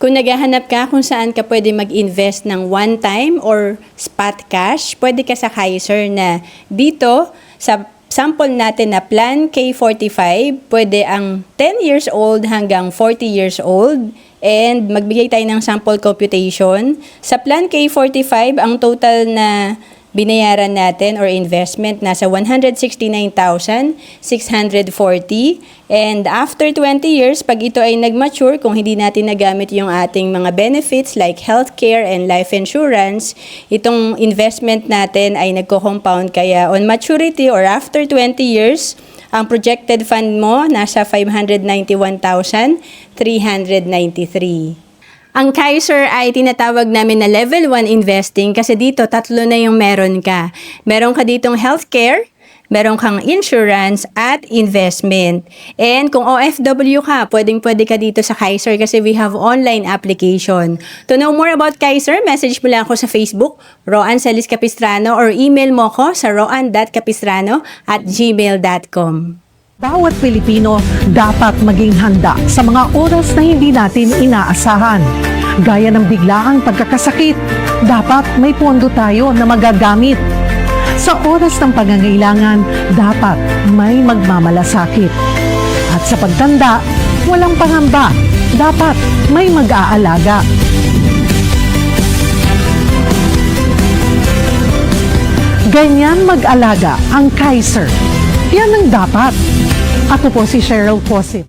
Kung naghahanap ka kung saan ka pwede mag-invest ng one-time or spot cash, pwede ka sa Kaiser na dito sa sample natin na Plan K45, pwede ang 10 years old hanggang 40 years old. And magbigay tayo ng sample computation. Sa Plan K45, ang total na binayaran natin or investment nasa 169,640. And after 20 years, pag ito ay nag-mature, kung hindi natin nagamit yung ating mga benefits like healthcare and life insurance, itong investment natin ay nagko-compound. Kaya on maturity or after 20 years, ang projected fund mo nasa 591,393. Ang Kaiser ay tinatawag namin na level 1 investing kasi dito tatlo na yung meron ka. Meron ka ditong healthcare, meron kang insurance at investment. And kung OFW ka, pwedeng-pwede ka dito sa Kaiser kasi we have online application. To know more about Kaiser, message mo lang ako sa Facebook, Roan Celis Capistrano, or email mo ako sa roan.capistrano@gmail.com. Bawat Pilipino dapat maging handa sa mga oras na hindi natin inaasahan. Gaya ng biglaang pagkakasakit, dapat may pondo tayo na magagamit. Sa oras ng pangangailangan, dapat may magmamalasakit. At sa pagtanda, walang pangamba, dapat may mag-aalaga. Ganyan mag-alaga ang Kaiser. Yan ang dapat. Ako po si Cheryl Posit.